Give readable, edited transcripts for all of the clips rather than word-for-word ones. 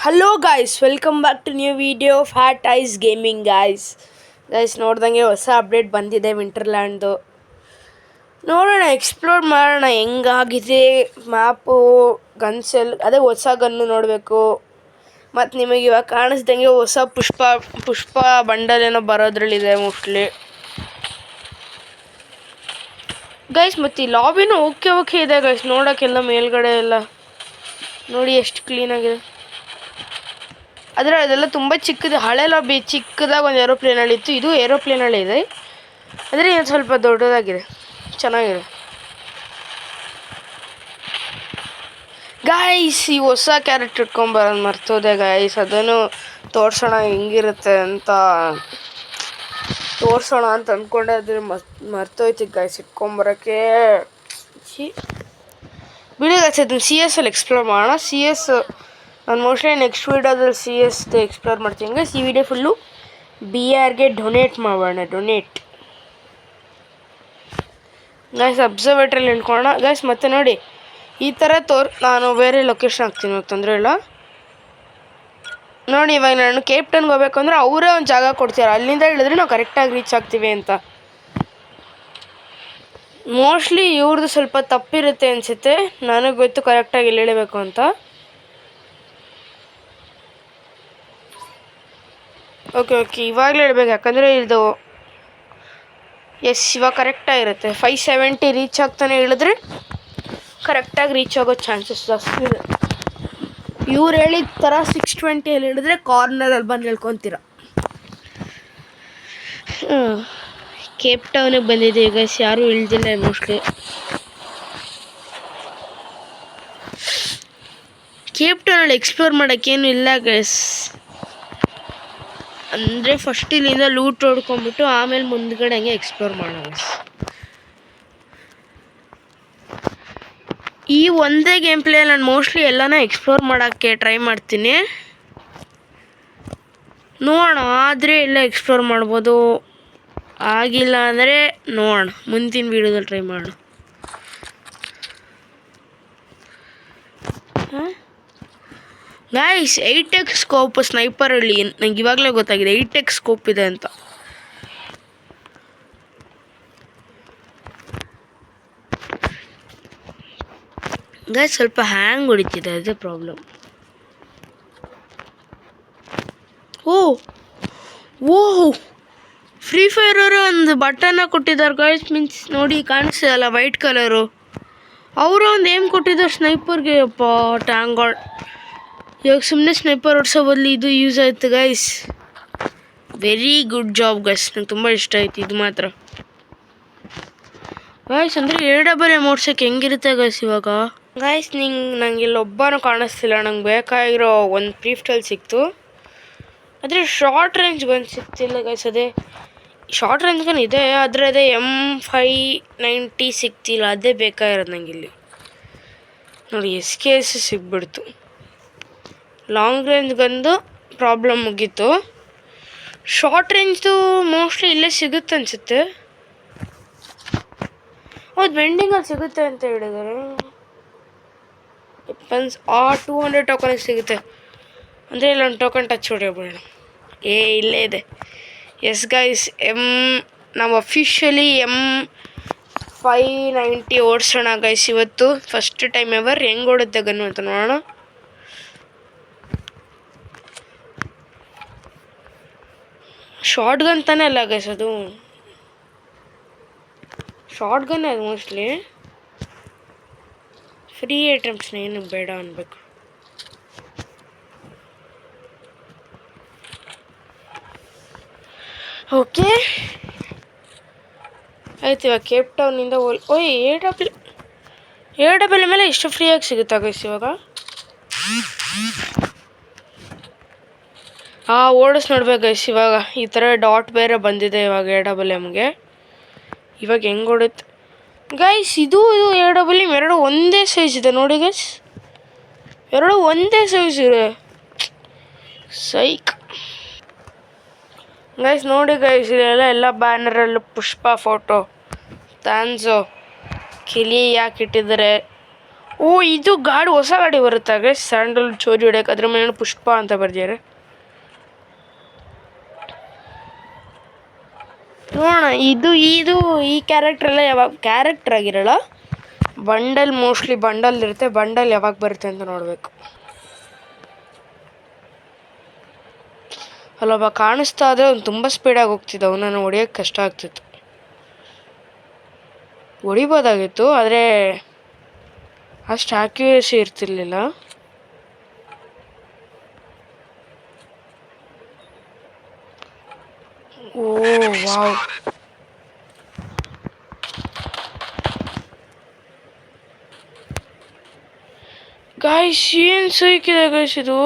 Hello guys, welcome back to new video Fat Ice Gaming guys ನೋಡ್ದಂಗೆ ಹೊಸ update ಬಂದಿದೆ ವಿಂಟರ್ಲ್ಯಾಂಡ್ದು. ನೋಡೋಣ, ಎಕ್ಸ್ಪ್ಲೋರ್ ಮಾಡೋಣ ಹೆಂಗಾಗಿದೆ ಮ್ಯಾಪು. ಅದೇ ಹೊಸ ಗನ್ನು ನೋಡಬೇಕು. ಮತ್ತು ನಿಮಗೆ ಇವಾಗ ಕಾಣಿಸ್ದಂಗೆ ಹೊಸ ಪುಷ್ಪ ಬಂಡಲ್ ಏನೋ ಬರೋದ್ರಲ್ಲಿದೆ ಮೋಸ್ಟ್ಲಿ ಗೈಸ್. ಮತ್ತು ಈ ಲಾಬಿನೂ ಓಕೆ ಇದೆ ಗೈಸ್, ನೋಡೋಕ್ಕೆಲ್ಲ ಮೇಲ್ಗಡೆ ಎಲ್ಲ ನೋಡಿ ಎಷ್ಟು ಕ್ಲೀನಾಗಿದೆ. ಆದರೆ ಅದೆಲ್ಲ ತುಂಬ ಚಿಕ್ಕದು, ಹಳೆ ಲಾಬಿ ಚಿಕ್ಕದಾಗಿ ಒಂದು ಏರೋಪ್ಲೇನಲ್ಲಿತ್ತು. ಇದು ಏರೋಪ್ಲೇನಲ್ಲೇ ಇದೆ, ಆದರೆ ಇದು ಸ್ವಲ್ಪ ದೊಡ್ಡದಾಗಿದೆ, ಚೆನ್ನಾಗಿದೆ ಗಾಯ್ಸ್. ಈ ಹೊಸ ಕ್ಯಾರೆಕ್ಟರ್ ಇಟ್ಕೊಂಬರೋದು ಮರ್ತೋದೆ ಗಾಯ್ಸ್, ಅದನ್ನು ತೋರಿಸೋಣ ಹೆಂಗಿರುತ್ತೆ ಅಂತ ಅಂದ್ಕೊಂಡೆ, ಆದರೆ ಮರ್ತೋಯ್ತು ಗಾಯ್ಸ್ ಇಟ್ಕೊಂಬರೋಕ್ಕೆ. ಬಿಡಿ ಗಾಯ್ಸ್, ಅದನ್ನು CS ಅಲ್ಲಿ ಎಕ್ಸ್ಪ್ಲೋರ್ ಮಾಡೋಣ. ನಾನು ಮೋಸ್ಟ್ಲಿ ನೆಕ್ಸ್ಟ್ ವೀಡಿಯೋದಲ್ಲಿ CS ಎಕ್ಸ್ಪ್ಲೋರ್ ಮಾಡ್ತೀನಿ ಗೈಸ್. ಈ ವಿಡಿಯೋ ಫುಲ್ಲು BRಗೆ ಡೊನೇಟ್ ಮಾಡೋಣ. ಗೈಸ್ ಅಬ್ಸರ್ವೇಟ್ರಲ್ಲಿ ನಿಂತ್ಕೊಳ್ಳೋಣ ಗೈಸ್. ಮತ್ತೆ ನೋಡಿ ಈ ಥರ ನಾನು ಬೇರೆ ಲೊಕೇಶನ್ ಹಾಕ್ತೀನಿ, ತೊಂದರೆ ಇಲ್ಲ. ನೋಡಿ ಇವಾಗ ನಾನು ಕೇಪ್ ಟೌನ್ಗೆ ಹೋಗ್ಬೇಕು ಅಂದರೆ ಅವರೇ ಒಂದು ಜಾಗ ಕೊಡ್ತಾರೆ, ಅಲ್ಲಿಂದ ಹೇಳಿದ್ರೆ ನಾವು ಕರೆಕ್ಟಾಗಿ ರೀಚ್ ಆಗ್ತೀವಿ ಅಂತ. ಮೋಸ್ಟ್ಲಿ ಇವ್ರದ್ದು ಸ್ವಲ್ಪ ತಪ್ಪಿರುತ್ತೆ ಅನಿಸುತ್ತೆ, ನನಗೆ ಗೊತ್ತು ಕರೆಕ್ಟಾಗಿ ಇಲ್ಲಿ ಹೇಳಬೇಕು ಅಂತ. ಓಕೆ ಇವಾಗಲೇ ಹೇಳ್ಬೇಕು, ಯಾಕಂದರೆ ಇದು ಇವಾಗ ಕರೆಕ್ಟಾಗಿರುತ್ತೆ. 570 ರೀಚ್ ಆಗ್ತಾನೆ ಹೇಳಿದ್ರೆ ಕರೆಕ್ಟಾಗಿ ರೀಚ್ ಆಗೋ ಚಾನ್ಸಸ್ ಜಾಸ್ತಿ ಇದೆ. ಇವ್ರು ಹೇಳಿದ ಥರ 620 ಹೇಳಿದ್ರೆ ಕಾರ್ನರಲ್ಲಿ ಬಂದು ಹೇಳ್ಕೊತೀರ. ಕೇಪ್ ಟೌನಿಗೆ ಬಂದಿದೆ ಈಗ, ಯಾರೂ ಇಳ್ದಿಲ್ಲ ಮೋಸ್ಟ್ಲಿ. ಕೇಪ್ ಟೌನಲ್ಲಿ ಎಕ್ಸ್ಪ್ಲೋರ್ ಮಾಡೋಕ್ಕೇನು ಇಲ್ಲ ಗೈಸ್, ಅಂದರೆ ಫಸ್ಟ್ ಇಲ್ಲಿಂದ ಲೂಟ್ ಹೊಡ್ಕೊಂಬಿಟ್ಟು ಆಮೇಲೆ ಮುಂದ್ಗಡೆ ಹಂಗೆ ಎಕ್ಸ್ಪ್ಲೋರ್ ಮಾಡೋಣ. ಈ ಒಂದೇ ಗೇಮ್ ಪ್ಲೇ ನಾನು ಮೋಸ್ಟ್ಲಿ ಎಲ್ಲನೂ ಎಕ್ಸ್ಪ್ಲೋರ್ ಮಾಡೋಕ್ಕೆ ಟ್ರೈ ಮಾಡ್ತೀನಿ. ನೋಡೋಣ, ಆದರೆ ಎಲ್ಲ ಎಕ್ಸ್ಪ್ಲೋರ್ ಮಾಡ್ಬೋದು, ಆಗಿಲ್ಲ ಅಂದರೆ ನೋಡೋಣ ಮುಂದಿನ ವೀಡಿಯೋದಲ್ಲಿ ಟ್ರೈ ಮಾಡೋಣ. ಗೈಸ್ 8x ಸ್ಕೋಪ್ ಸ್ನೈಪರಲ್ಲಿ ನಂಗೆ ಇವಾಗಲೇ ಗೊತ್ತಾಗಿದೆ 8x ಸ್ಕೋಪ್ ಇದೆ ಅಂತ. ಗೈಸ್ ಸ್ವಲ್ಪ ಹ್ಯಾಂಗ್ ಹೊಡಿತಿದೆ, ಅದೇ ಪ್ರಾಬ್ಲಮ್. ಓಹ್ ಫ್ರೀ ಫೈರ್ ಅವರು ಒಂದು ಬಟನ್ನ ಕೊಟ್ಟಿದ್ದಾರೆ ಗೈಸ್. ಮೀನ್ಸ್ ನೋಡಿ ಕಾಣಿಸ್ತಿದಲ್ಲ ವೈಟ್ ಕಲರು, ಅವರು ಒಂದು ಏಮ್ ಕೊಟ್ಟಿದ್ದಾರೆ ಸ್ನೈಪರ್ಗೆ. ಟ್ಯಾಂಗಾಡ್ ಇವಾಗ ಸುಮ್ಮನೆ ಸ್ನೈಪರ್ ಹೊಡ್ಸೋ ಬದಲು ಇದು ಯೂಸ್ ಆಯಿತು guys. Very good job guys, ನಂಗೆ ತುಂಬ ಇಷ್ಟ ಆಯ್ತು ಇದು ಮಾತ್ರ ಗೈಸ್. ಅಂದರೆ AWM ಓಡ್ಸೋಕ್ಕೆ ಹೆಂಗಿರುತ್ತೆ ಗೈಸ್ ಇವಾಗ. ಗೈಸ್ ನಂಗೆ ಇಲ್ಲೊಬ್ಬನೂ ಕಾಣಿಸ್ತಿಲ್ಲ, ನಂಗೆ ಬೇಕಾಗಿರೋ ಒಂದು ಪ್ರೀಫ್ಟಲ್ಲಿ ಸಿಕ್ತು, ಆದರೆ ಶಾರ್ಟ್ ರೇಂಜ್ ಗನ್ ಸಿಗ್ತಿಲ್ಲ ಗೈಸ್. ಅದೇ ಶಾರ್ಟ್ ರೇಂಜ್ ಗನ್ ಇದೆ, ಆದರೆ ಅದೇ M590 ಸಿಗ್ತಿಲ್ಲ, ಅದೇ ಬೇಕಾಗಿರೋದು ನಂಗೆ ಇಲ್ಲಿ. ನೋಡಿ SKS ಸಿಗ್ಬಿಡ್ತು. ಲಾಂಗ್ ರೇಂಜ್ ಗಂದು ಪ್ರಾಬ್ಲಮ್ ಮುಗೀತು. ಶಾರ್ಟ್ ರೇಂಜ್ದು ಮೋಸ್ಟ್ಲಿ ಇಲ್ಲೇ ಸಿಗುತ್ತೆ ಅನಿಸುತ್ತೆ. ಹೌದು, ವೆಂಡಿಂಗಲ್ಲಿ ಸಿಗುತ್ತೆ ಅಂತ ಹೇಳಿದ್ದಾರೆ. 200 ಟೋಕನಿಗೆ ಸಿಗುತ್ತೆ, ಅಂದರೆ ಇಲ್ಲೊಂದು ಟೋಕನ್ ಟಚ್ ಹೊಡೆಯೋಬಿಡೋಣ. ಇಲ್ಲೇ ಇದೆ. ಎಸ್ ಗೈಸ್, ನಾವು ಅಫಿಷಿಯಲಿ M590 ಓಡಿಸೋಣ ಗೈಸ್ ಇವತ್ತು. First time ever. ಹೆಂಗೆ ಓಡುತ್ತೆ ಗನ್ನು ಅಂತ ನೋಡೋಣ. ಶಾರ್ಟ್ ಗನ್ ತಾನೇ ಅಲ್ಲ ಗೈಸ್, ಅದು ಶಾರ್ಟ್ ಗನ್ ಅದು ಮೋಸ್ಟ್ಲಿ. ಫ್ರೀ ಐಟಮ್ಸ್ನ ಏನು ಬೇಡ ಅನ್ಬೇಕು. ಓಕೆ ಆಯ್ತು, ಇವಾಗ ಕೇಪ್ ಟೌನಿಂದ AWM ಮೇಲೆ ಇಷ್ಟು ಫ್ರೀಯಾಗಿ ಸಿಗುತ್ತಾ ಗೈಸ್ ಇವಾಗ. ಓಡಿಸ್ ನೋಡ್ಬೇಕು ಗೈಸ್. ಇವಾಗ ಈ ಥರ ಡಾಟ್ ಬೇರೆ ಬಂದಿದೆ ಇವಾಗ AWMಗೆ. ಇವಾಗ ಹೆಂಗೆ ಓಡುತ್ತೆ ಗೈಸ್, ಇದು AWM ಎರಡು ಒಂದೇ ಸೈಜ್ ಇದೆ ನೋಡಿ ಗೈಸ್, ಎರಡು ಒಂದೇ ಸೈಜ್ ಇದೆ. ಸೈಕ್ ಗೈಸ್ ನೋಡಿ ಗೈಸ್, ಎಲ್ಲ ಬ್ಯಾನರಲ್ಲೂ ಪುಷ್ಪ ಫೋಟೋ, ಥ್ಯಾನ್ಸೋ, ಕಿಲಿ ಯಾಕೆ ಇಟ್ಟಿದ್ದಾರೆ, ಓ ಇದು ಗಾಡಿ ಹೊಸ ಗಾಡಿ ಬರುತ್ತಾಗ ಸ್ಯಾಂಡಲ್ ಚೋರಿ ಹೊಡ್ಯಕ್ಕೆ ಅದ್ರ ಮೇಲೆ ಪುಷ್ಪ ಅಂತ ಬರ್ದಿದ್ದಾರೆ. ನೋಡೋಣ ಇದು ಈ ಕ್ಯಾರೆಕ್ಟರ್ ಎಲ್ಲ ಯಾವಾಗ ಕ್ಯಾರೆಕ್ಟರ್ ಆಗಿರಲ್ಲ, ಬಂಡಲ್ ಮೋಸ್ಟ್ಲಿ ಬಂಡಲ್ ಇರುತ್ತೆ. ಬಂಡಲ್ ಯಾವಾಗ ಬರುತ್ತೆ ಅಂತ ನೋಡಬೇಕು. ಅಲ್ಲೊಬ್ಬ ಕಾಣಿಸ್ತಾ ಆದರೆ ಅವ್ನು ತುಂಬ ಸ್ಪೀಡಾಗಿ ಹೋಗ್ತಿದ್ದ, ಅವನನ್ನು ಹೊಡಿಯೋಕ್ಕೆ ಕಷ್ಟ ಆಗ್ತಿತ್ತು. ಹೊಡಿಬೋದಾಗಿತ್ತು ಆದರೆ ಅಷ್ಟು ಆಕ್ಯುರೇಸಿ ಇರ್ತಿರ್ಲಿಲ್ಲ. ಓ ವಾವ್, ಗಾಯ್ಸ್ ಏನು ಸೈಕಿದೆ ಗಾಯ್ಸ್ ಇದು.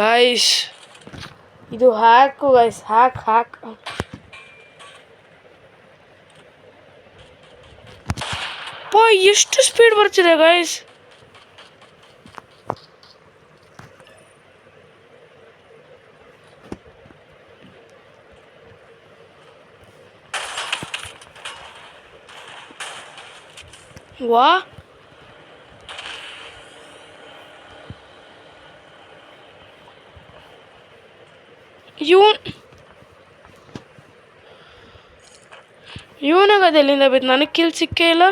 ಗಾಯ್ಸ್ ಇದು ಹ್ಯಾಕು ಗಾಯ್ಸ್, ಹ್ಯಾಕ್ ಓ ಎಷ್ಟು ಸ್ಪೀಡ್ ಬರ್ತಿದೆ ಗಾಯ್ಸ್. ವಾ ಇವನಾಗದು ಎಲ್ಲಿಂದ ಬೇಕು, ನನಗೆ ಕಿಲ್ ಸಿಕ್ಕೇ ಇಲ್ಲ.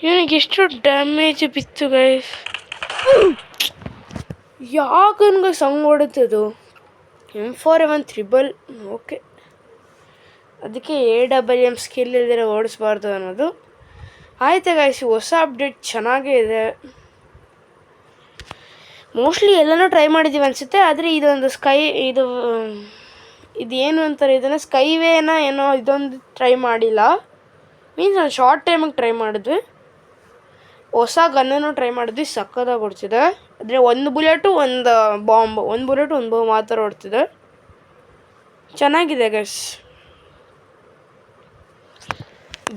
ಇವನಿಗೆ ಎಷ್ಟು ಡ್ಯಾಮೇಜ್ ಬಿತ್ತು ಗೈಸ್. ಯಾಕನ್ಗ ಸಂಗ್ ಹೊಡುತ್ತದು M4A1 ತ್ರಿಬಲ್. ಓಕೆ, ಅದಕ್ಕೆ AWM ಸ್ಕಿಲ್ ಇಲ್ದಿರ ಓಡಿಸ್ಬಾರ್ದು ಅನ್ನೋದು. ಆಯ್ತು ಗೈಸ್, ಹೊಸ ಅಪ್ಡೇಟ್ ಚೆನ್ನಾಗೇ ಇದೆ. ಮೋಸ್ಟ್ಲಿ ಎಲ್ಲನೂ ಟ್ರೈ ಮಾಡಿದ್ದೀವಿ ಅನಿಸುತ್ತೆ. ಆದರೆ ಇದೊಂದು ಇದು ಏನು ಅಂತಾರೆ ಇದನ್ನು, ಸ್ಕೈವೇನ ಏನೋ ಇದೊಂದು ಟ್ರೈ ಮಾಡಿಲ್ಲ. ಮೀನ್ಸ್ ಒಂದು ಶಾರ್ಟ್ ಟೈಮಿಗೆ ಟ್ರೈ ಮಾಡಿದ್ವಿ. ಹೊಸ ಗನ್ನನ್ನು ಟ್ರೈ ಮಾಡಿದ್ವಿ, ಸಕ್ಕತ್ತಾಗಿ ಹೊಡ್ತಿದೆ. ಆದರೆ ಒಂದು ಬುಲೆಟು ಒಂದು ಬಾಂಬ್ ಆ ಥರ ಹೊಡ್ತಿದೆ. ಚೆನ್ನಾಗಿದೆ ಗೈಸ್.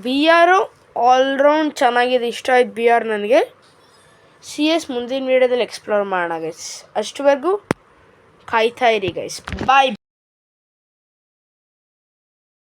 BR ಆಲ್ರೌಂಡ್ ಚೆನ್ನಾಗಿದೆ, ಇಷ್ಟ ಆಯ್ತು BR ನನಗೆ. CS ಮುಂದಿನ ವೀಡಿಯೋದಲ್ಲಿ ಎಕ್ಸ್ಪ್ಲೋರ್ ಮಾಡೋಣ ಗೈಸ್. ಅಷ್ಟುವರೆಗೂ ಕಾಯ್ತಾ ಇರಿ ಗೈಸ್. ಬಾಯ್.